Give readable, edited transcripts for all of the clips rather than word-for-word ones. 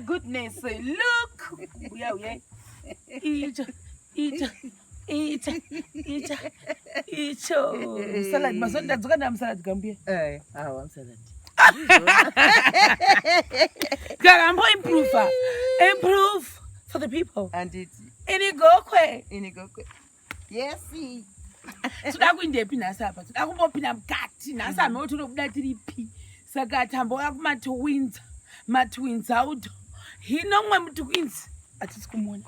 goodness. Look. Yeah. Eat. Salad. Masonda dzukanda salad gambia. I'm salad. Garambo improve for the people. And it's Any Gokwe. Yes. Suda kuindepi nasapa. Suda kumbopinda mukati. Nasame otonobuda tiripi. Saka tamboya matwins out. Hino mwe mutwins. Atisi kumona.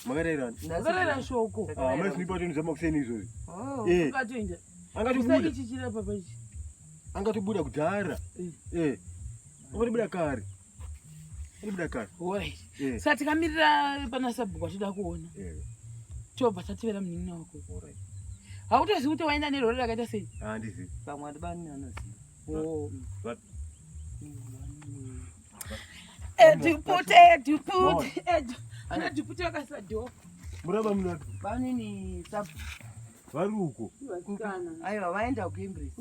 Magarera shoko. Mas nipo tenu zama kuseni hizo. Ukatenda. Angatibuda. Chichira papa ichi. Angatibuda kudhara. Angatibuda kare. Oi. Sati kamirira pana sabhuku atida kuona. Chobva tativera munini wako. Alright. Hautazi kuti waenda nerori rakaita sei? Handizi. Pamwe ndibani anoziva. What? Dupute wakasado. Muraba muna. Bani ni sabu. Varuko. Aiwa vaenda kuIngress.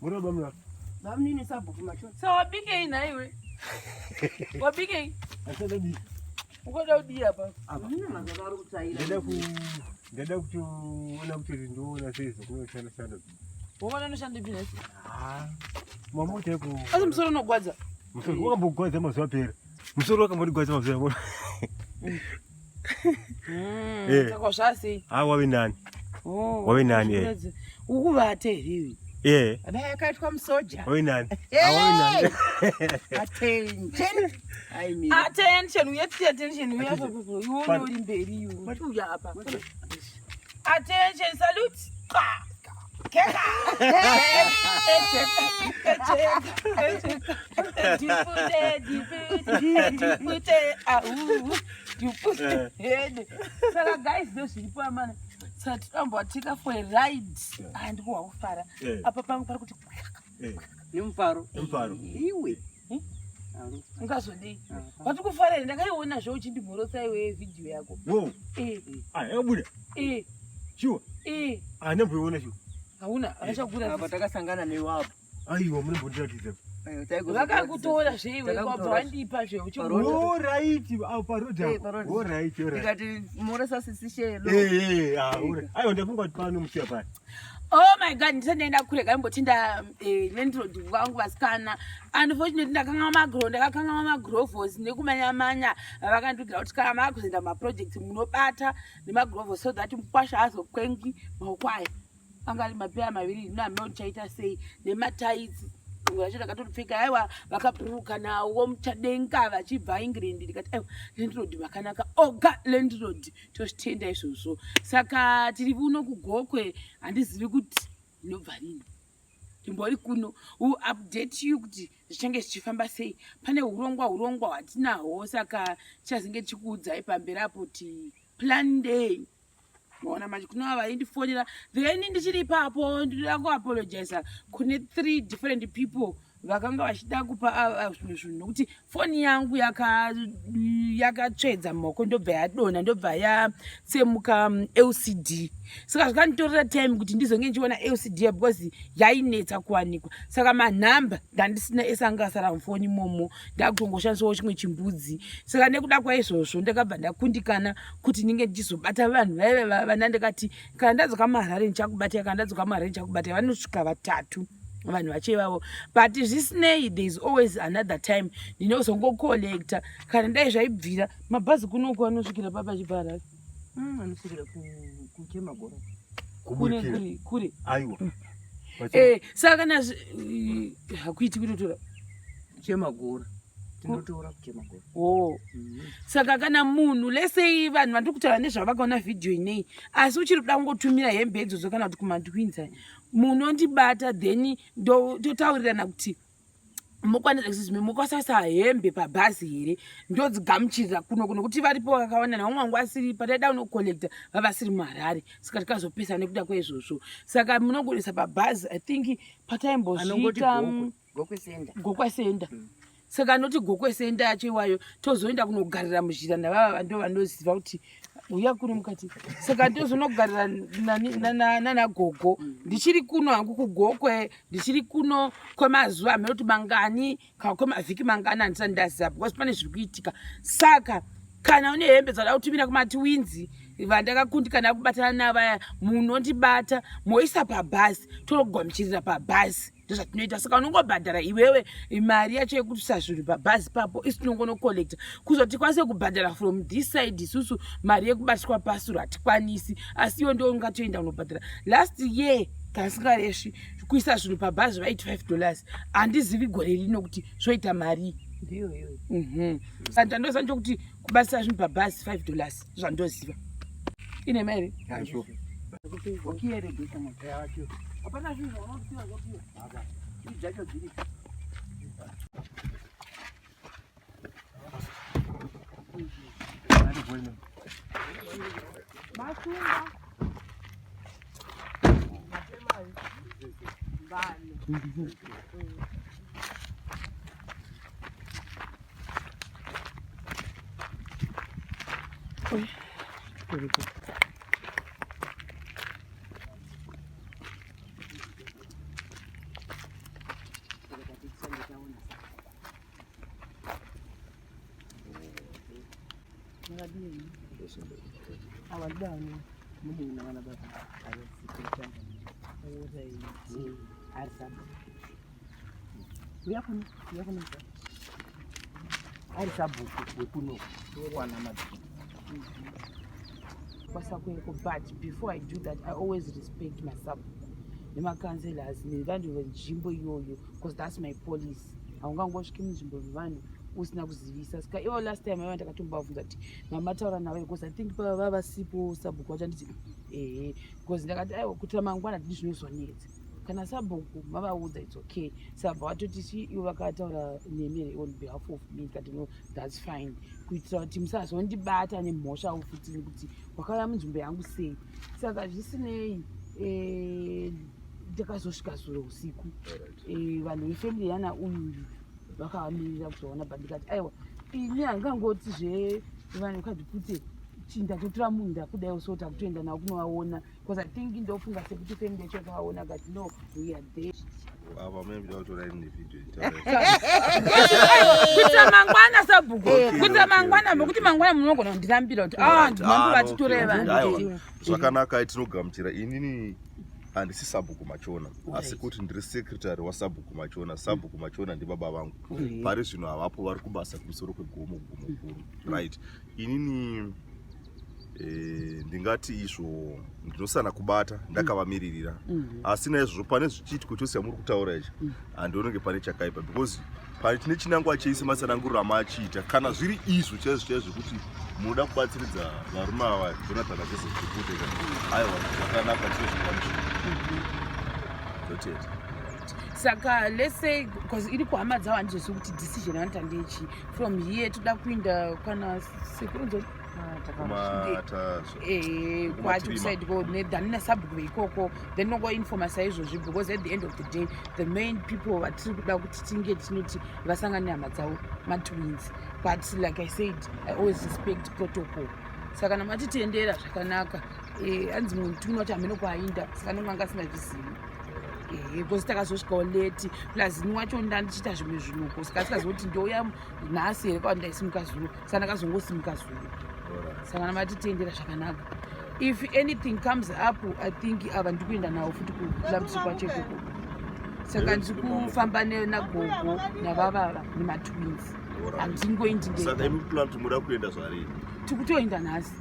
Muraba muna. Bani ni sabu kumachoni. So wabike ina iwe. Wabike. Asada ni. Ukoda udia pa. Mimi mazaro kutaira. Ndenda kuona kuti ndinoona sezvo kunoshanda shanda. Wona noshanda business. Mama uteko. Asi musoro nogwadza. Musoro wakambogwadza mazuva pera. Musoro wakambogwadza mazuva pera. Saka zvasi. Wave nani. Wave nani ukuvate hivi. Adai akaitwa musoja. Wave nani. Wave nani. Attention, uyati attention uyapo popo. Uone uri mberi you. Uya apa. Attention, salute. Keka. Saka guys ndozviripo amana. Sati tambotika for a ride and kuwafara. Apa pamwe pari kuti Nimfaro. Iwe. Ngazodei. Watikufara ndakaiona zvo uchindimhorosa iwe video yako. Yabuda. Sure. Ndamboiona sure. Hauna achakura apa takasangana newapo. Aiwa munombondiratidza. Vakakutora zveiwe kwabva wandipa zveuchimuona. Right, paroda. Right. Ndikati murasa sisishelo. Aiwa ndafunga kuti pano musiya pano. Oh my god, ndisandaenda kure gaimbotinda nendrodi wangu vasikana. Unfortunately ndakakanga magrovos nekumanya vakandigira kuti kana makuzoenda maproject munobata nemagrovos so that mukwasha azokwengi maoko aya. Angari mapera maviri name uchaita sei nemataidzi vacho takatopfeka aiwa vakapuruka nawo muchadenga vachibva England ndikati aiwa landlord vakanaka oga landlord tochitenda izvozvo saka tiri kuno kuGokwe handizivi kuti ndinobva rini timbori kuno update you kuti zvichange zvichifamba sei pane urongwa hwatinahwo saka chazenge chikuudzai pamberi apo kuti plan day maona manje kuna vaindifonera then ndichiri ipapo ndinoda kuapologize kune 3 different people vakanga vachida kupa zvinhu nokuti foni yangu yakatsvedza maoko ndobva yadonha ndobva yatsemuka LCD saka zvakanditorera time kuti ndizonge ndichiona LCD because yainetsa kuwanikwa saka manhamba ndandisina esanga asara mufoni momo ndakutongoshandisawo chimwe chimbudzi saka nekuda kwaizvozvo ndakabva ndakundikana kuti ndinge ndichizobata vanhu vaive vana ndikati kana ndadzoka maharare ndichakubata kana ndadzoka maharare ndichakubata vanosvika 3 vanhu vachevavo. But zvisinei, there is always another time ndinozongocollecta kana dai zvaibvira mabhazi kunoku anosvikira papachipara anosvikira kuchemagora kure. Aiwa. Saka kana hakuiti kutotora chemagora tinotora kuchemagora. Saka kana munhu lesei vanhu vandiri kutaura nezvavakaona vhidhiyo inei asi uchiri kuda kungotumira hembe idzodzo kana kuti kumutwins munhu ondibata then totaurirana kuti mokwanisa kuti mokasasa hembe pabhazi here ndodzigamuchirira kuno kuti varipo vakawanana vamwe wangu asiri pataida unocollecta vavasiri muHarare saka tikazopesa nekuda kwaizvozvo saka munogonesa pabhazi I think pataimbozviita Gokwe senda saka noti Gokwe senda yacho iwayo tozoenda kunogarira muzhira navava ndo vanoziva kuti uya kuri mukati saka tozonogarira nanagogo ndichiri kuno hangu kuGokwe ndichiri kuno kwemazuva amenoti mangani kana kwemavhiki mangani handisati ndaziva because pane zviri kuitika. Saka kana une hembe dzada kutumira kumatwins vandakakundikana kubatana navaya munhu ondibata moisa pabhazi tonogamuchirira pabhazi ndozvatinoita. Saka unongobhadhara iwewe mari yacho yekutusa zvinhu pabhazi papo isi tinongonocollecta kuzoti kwanise kubhadhara from this side isusu mari yekubatiswa pasuro hatikwanisi asi iwe ndo ungatoenda unobhadhara. Last year kasingareshi kuisa zvinhu pabhazi vaiti $5 handizivi gore rino kuti zvoita mari saka ndandoziva ndokuti kubatisa zvinhu pabhazi $5 zvandoziva ine mari hapana zvinhu zvaunoziva zvopiwa idzacho dziri masunga ari sabhuku wekuno wana madzi kwasakweko. But before I do that I always respect myself nemakanselas nevanhu venzvimbo iyoyo because that's my policy. Haungangosviki munzvimbo mevanhu usina kuzivisa. Saka ivo last time aiva ndakatombavunza kuti mamataura navo because I think pava vasipo sabhuku vachanditi because ndakati aiwa kuti ramangwana tini zvinozonetsa kana sabhuku mavaudza it's okay. Sabva watoti ivo vakataura nemere on behalf of me kati no that's fine kuitira kuti musazondibata nemhosva futi kuti wakauya munzvimbo yangu sei. Saka zvisinei ndakazosvika zuro usiku vanhu vefamily yana uyu vakamirira kuzoona but ndikati aiwa ini handingangoti zvevanhu kati kuti ndatotora munhu ndakudai usota kutoenda navo kunovaona because I think ndofunga sekuti family yacho yakavaona kati no we are there kuitira mangwana sabhuku kuitira mangwana mokuti mangwana munogona kundirambira kuti ndimambo vatitorei vanhu zvakanaka tinogamuchira inini handisi sabhuku machona asi kuti ndiri secretary wasabhuku machona. Sabhuku machona ndibaba vangu pari zvino havapo vari kubasa kumusoro kwegomo guru right. Inini ndingati izvo ndinosana kubata ndakavamiririra asi naizvozvo pane zvichiti kuti ose muri kutaura ichi handionenge pane chakaipa because pane tine chinangwa cheisi masanangurira machiita kana zviri izvo chaizvo kuti munoda kubatsiridza varume ava Jonathan achizokuputeka aiwa zvakanaka chizvozvitoteta. Saka let's say because iri kuhama dzavo handizvozvi kuti decision anoita ndechi from here toda kuinda kana sekunzo kwati kusaidi then nasabhuku veikoko then nongoinforma saizvozvi because at the end of the day the main people vatiri kuda kuti tinge tinoti vasangane nehama dzavo matwins but like I said I always respect protocol. Saka namatitendera zvakanaka hanzi munhu tino kuti hamene kwainda saka nomanga asingazvizivi because takazosvikawo leti plus ini wacho ndandichiita zvimwe zvinuko saka sikazoti ndouya nhasi here kwa ndaisimuka zuro saka ndakazongosimuka zuro saka namatitendera zvakanaka. If anything comes up I think ava ndikuenda navo futi kulambusi kwacho ikoko saka ndiri kufamba nagoko navavava nematwins handingoindi saka imi Plumtree muda kuenda zvarini tikutoenda nhasi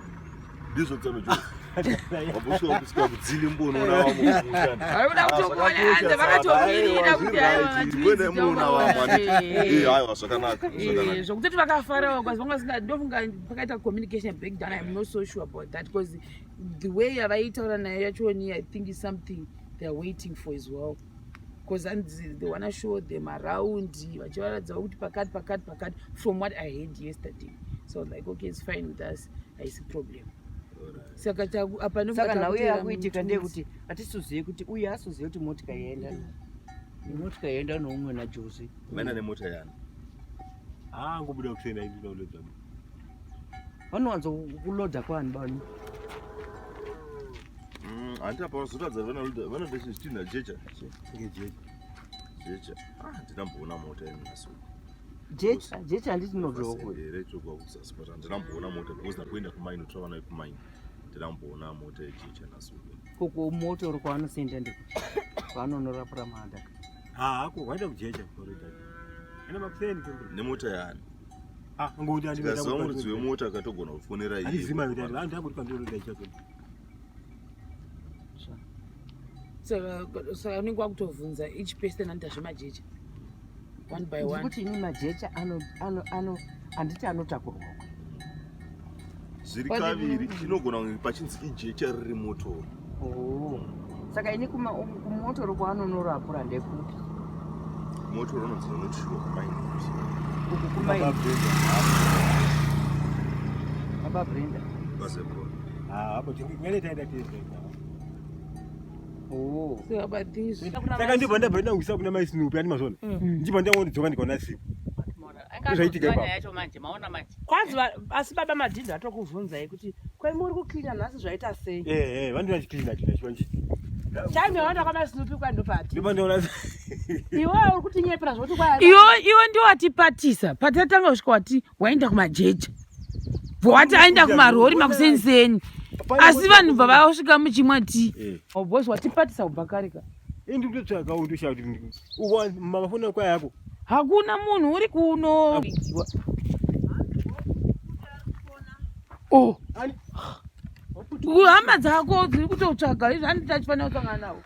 ndizvo tsanojo wambosvika kusvika kudzili mbonoona vamukushanda vaikuda kutokuona hanze vakatomirira kuti aiwa zvakanaka zvokutoti vakafarawo because vanga vasingandofunga pakaita communication breakdown. I'm not so sure about that because the way yavaitaura nayo yachoni I think is something they're waiting for as well, because they want to show them around vachivaradzawo kuti pakati from what I heard yesterday. So like okay, it's fine with us, I see problem. Saka nawe yakuitika ndeyekuti hatisizive kuti uye asizive kuti motika yaenda motika yaenda noumwe naJozi maina nemota yani ngobuda kusenda indi naulodza vanowanza kulodha kwani bani handi apa vazoratidza vanoda chitinha jecha ndinamboona mota yeminasuku jecha handiti nodhoko rechokuwa kusasi but handinamboona mota because nakuenda kumaini utrava nayo kumaini ndinamboona mota yejecha nasuku koko moto uri kwaanosenda ndekuti kwaanonorapura madaka ako kwaita kujecha korita ina makuseni nemota yani ngokuti ndikaziva muridzi wemota akatogona kufonera iyeazima kuti vanhu akuti kwandinoda ichako saka unenge wakutobvunza each person anoita zvemajecha one by one kuti ini majecha handiti anotakurwa zviri kaviri chinogona kunge pachinzi ijecha riri motoro saka ini kumotoro kwaanonorapura ndekuti motoro unonzira notishiwa kumaini uku kumaini baba Brenda bazebro hapo tingene taenda tienda so about this saka ndibva ndabva kuisa kuna maisinupi ani mazona ndibva ndangondidzoka ndikaona siku kwanzi asi baba Madhidha atokuvhunzai kuti kwai muri kuklina nhasi zvaita sei vandina chiklina china chivanchi time yaenda kwamasinupi kwandopati ndibva ndaona iwewe uri kutinyepera zvoti iwe ndiwo watipatisa patatanga kusvika wati waenda kumajecha bwati aenda kumarori makuseniseni asi vanhu bva vasvika muchimwati bosi watipatisa ubhakarika indi kutotsvaga undoshaa kuti mafoni kwaya yako hakuna munhu uri kuno hama dzako dziri kutotsvaga izvi handiti achifanira kutsvanga navo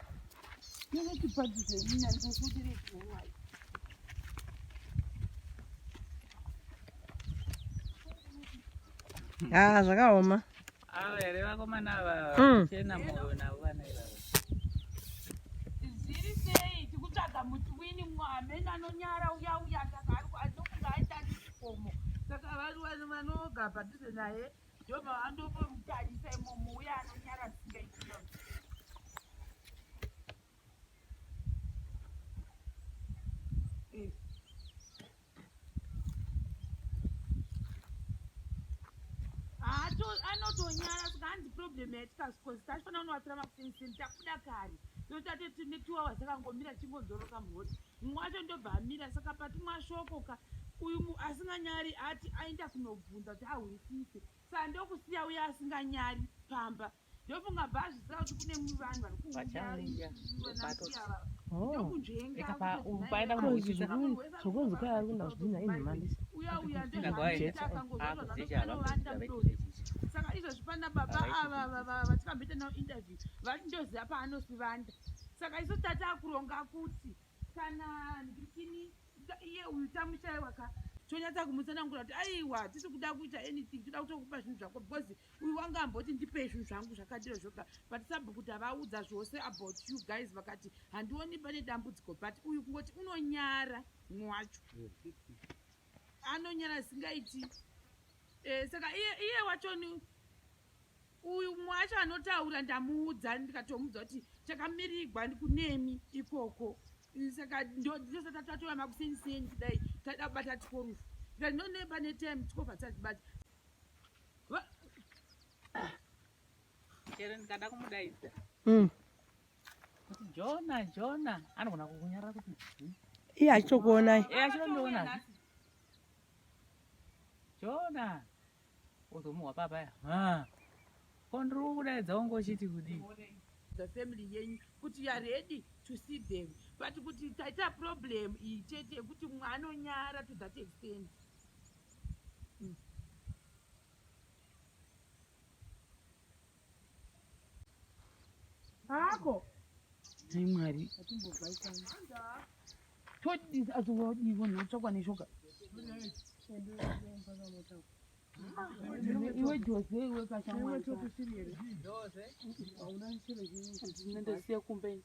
zvakaoma here vakomana ava chena moyo navo vana zviri sei tikutsvaga mutwin mwamene anonyara uya anokunga aita chikomo saka vanoga padhuze naye ndoma vandopomutarisa imomo uya anonyara singaitira anotonyara saka hanzi problem yatikasikozi tachifanira kunovatsira makuseniseni takuda kare totate ne 2 hours akangomira chingonzoroka mhuri mumwe wacho ndobva amira saka pati mwashokoka uyu asinganyari ati aenda kunobvunza kuti ahwisise saka ndokusiya uya asinganyari pamba ndofunga bhazi saka kuti kune vanhu vari saka izvozvi pana baba ava vatikamboita navo interview vati ndoziva paanosivanda saka isu tatakuronga kuti kana ndikini iye uyu tamushaiwaka tonyatsa kumutsanangura kuti aiwa tisi kuda kuita anything toda kutokupa zvinhu zvako because uyu wanga amboti ndipe zvinhu zvangu zvakadiro zvoga but sabhukuti havaudza zvose about you guys vakati handioni pane dambudziko but uyu kungoti unonyara mumwe wacho anonyara singaiti saka iye wachoni uyu mumwe wacho anotaura ndamuudza ndikatomudza kuti takamirigwa kunemi ikoko saka ndosatatatora makuseniseni kudai taida kubata tikorufu ndinoneba netime tikobva tatibata chero ndikada kumudaidza kuti jona anogona kukunyarira kuti iye achitokuonai achindondiona jona uzomuhwa papaya kondiri kudaidza wangochiti kudii the family yenyu kuti you are ready to see them, but kuti taita problem iyi chete yekuti mumwe anonyara to that extent. Ako Hai Mwari. Todi azowadiwa notsvakwa neshoka. Iwe Jose iwe kashamwa. Ndinondosiya kumbe.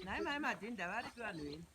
Nai mai madhinda vari vanhu veni.